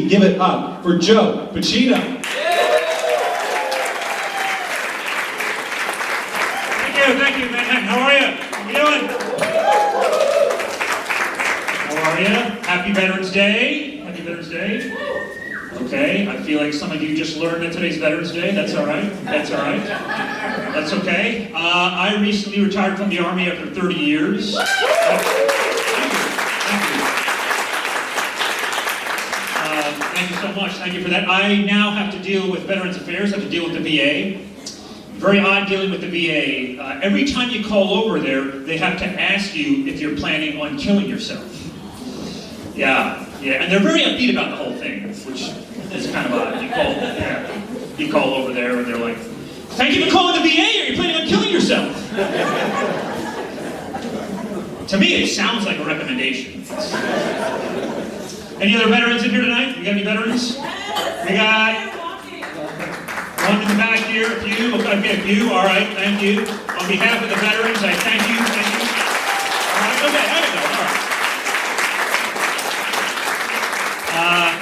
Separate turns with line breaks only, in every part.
give it up for Joe Buccino.
Thank you, Manhattan. How are you? How you doing? How are you? Happy Veterans Day. Happy Veterans Day. Okay, I feel like some of you just learned that today's Veterans Day. That's all right. That's all right. That's okay. I recently retired from the Army after 30 years. Thank you so much. Thank you for that. I now have to deal with Veterans Affairs. I have to deal with the VA. Very odd dealing with the VA. Every time you call over there, they have to ask you if you're planning on killing yourself. Yeah, and they're very upbeat about the whole thing, which is kind of odd. You call over there and they're like, "Thank you for calling the VA, are you planning on killing yourself?" To me, it sounds like a recommendation. Any other veterans in here tonight? We got any veterans? We got one in the back here, a few. Okay, a few. All right, thank you. On behalf of the veterans, I thank you. All right, okay, there we go. All right.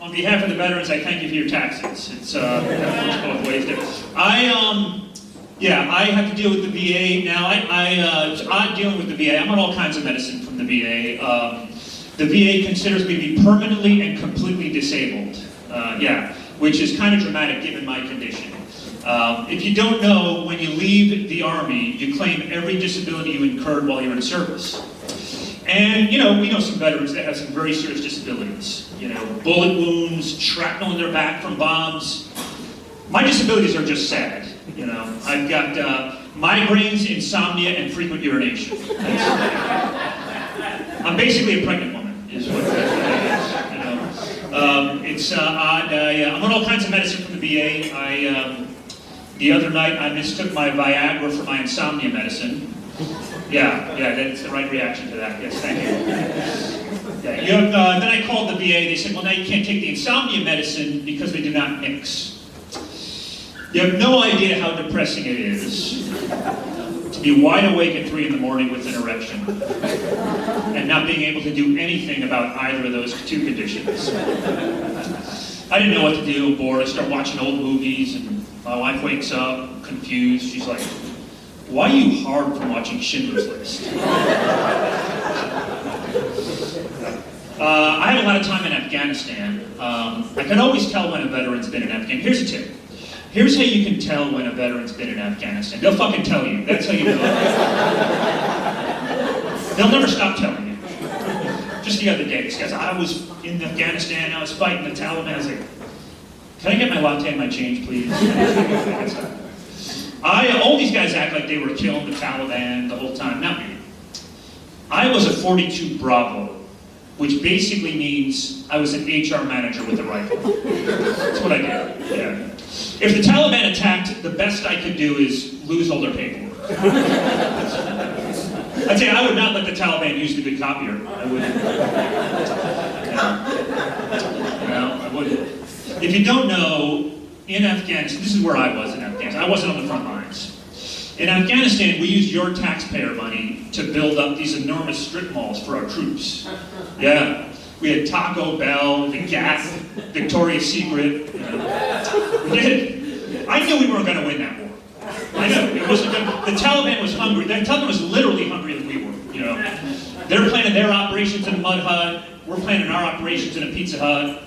On behalf of the veterans, I thank you for your taxes. It's both ways there. I have to deal with the VA now. It's odd dealing with the VA. I'm on all kinds of medicine from the VA. The VA considers me to be permanently and completely disabled. Which is kind of dramatic given my condition. If you don't know, when you leave the Army, you claim every disability you incurred while you're in service. And, we know some veterans that have some very serious disabilities. Bullet wounds, shrapnel in their back from bombs. My disabilities are just sad. I've got migraines, insomnia, and frequent urination. I'm basically a pregnant woman, is what that is. It's odd. I'm on all kinds of medicine from the VA. The other night I mistook my Viagra for my insomnia medicine. Yeah, that's the right reaction to that. Yes, thank you. Then I called the VA. They said, well, now you can't take the insomnia medicine because they do not mix. You have no idea how depressing it is to be wide awake at 3 in the morning with an erection and not being able to do anything about either of those two conditions. I didn't know what to do, bored. I start watching old movies and my wife wakes up confused. She's like, why are you hard from watching Schindler's List? I had a lot of time in Afghanistan. I can always tell when a veteran's been in Afghanistan. Here's a tip. Here's how you can tell when a veteran's been in Afghanistan. They'll fucking tell you. That's how you know. They'll never stop telling you. Just the other day, this guy's, I was in Afghanistan, I was fighting the Taliban. I was like, can I get my latte and my change, please? All these guys act like they were killing the Taliban the whole time. Not me. I was a 42 Bravo, which basically means I was an HR manager with a rifle. That's what I did, yeah. If the Taliban attacked, the best I could do is lose all their paperwork. I'd say I would not let the Taliban use the good copier. I wouldn't. No, I wouldn't. If you don't know, in Afghanistan, this is where I was in Afghanistan. I wasn't on the front lines. In Afghanistan, we used your taxpayer money to build up these enormous strip malls for our troops. Yeah. We had Taco Bell, The Gap, Victoria's Secret. We did. I knew we weren't going to win that war. I know. It wasn't gonna, the Taliban was hungry. The Taliban was literally hungrier than we were. They're planning their operations in a mud hut. We're planning our operations in a Pizza Hut.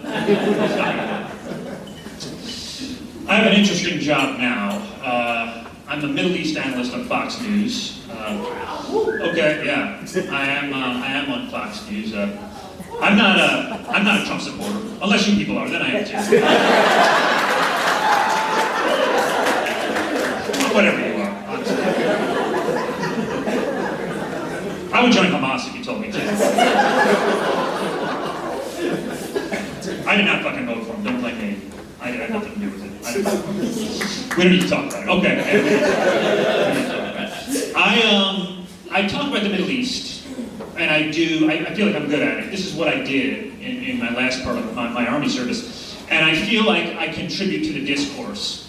I have an interesting job now. I'm a Middle East analyst on Fox News. Okay, yeah, I am on Fox News. I'm not a Trump supporter, unless you people are. Then I am too. Whatever you are, honestly. I would join Hamas if you told me to. I did not fucking vote for him. Don't blame me. I had nothing to do with it. We don't need to talk about it. Okay. I talk about the Middle East, and I feel like I'm good at it. This is what I did in my last part of my Army service, and I feel like I contribute to the discourse.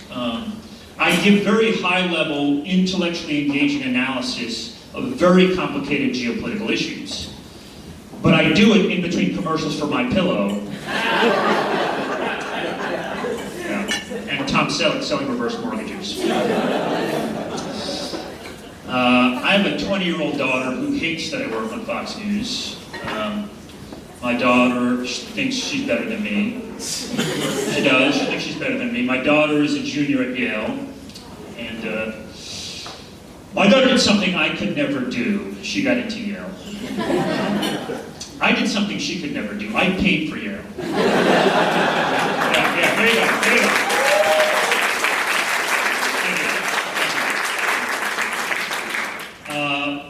I give very high-level, intellectually engaging analysis of very complicated geopolitical issues. But I do it in between commercials for My Pillow, Yeah. And Tom Selleck selling reverse mortgages. I have a 20-year-old daughter who hates that I work on Fox News. My daughter thinks she's better than me. She does. She thinks she's better than me. My daughter is a junior at Yale. And my daughter did something I could never do. She got into Yale. I did something she could never do. I paid for Yale. Yeah, there you go. There you go.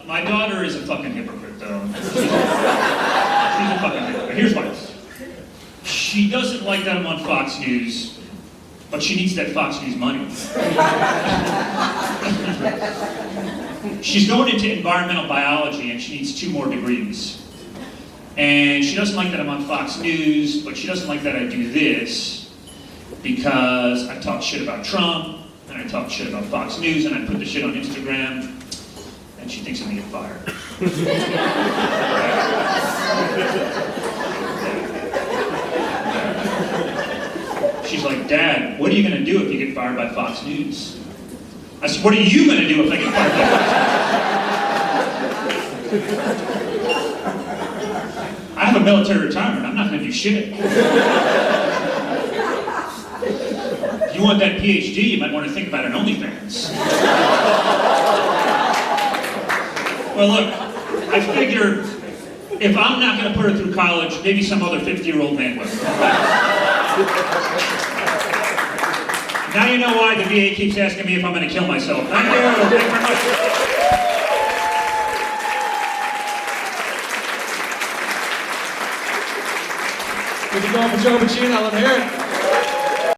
My daughter is a fucking hypocrite, though. She's a fucking hypocrite. Here's why. She doesn't like that I'm on Fox News, but she needs that Fox News money. She's going into environmental biology, and she needs 2 more degrees. And she doesn't like that I'm on Fox News, but she doesn't like that I do this, because I talk shit about Trump, and I talk shit about Fox News, and I put the shit on Instagram. And she thinks I'm gonna get fired. She's like, Dad, what are you gonna do if you get fired by Fox News? I said, what are you gonna do if I get fired by Fox News? I have a military retirement, I'm not gonna do shit. If you want that PhD, you might want to think about an OnlyFans. Well, look, I figure if I'm not going to put her through college, maybe some other 50-year-old man will. Now you know why the VA keeps asking me if I'm going to kill myself. Thank you. Thank you very much.
Keep it going for Joe Buccino. Let me hear it.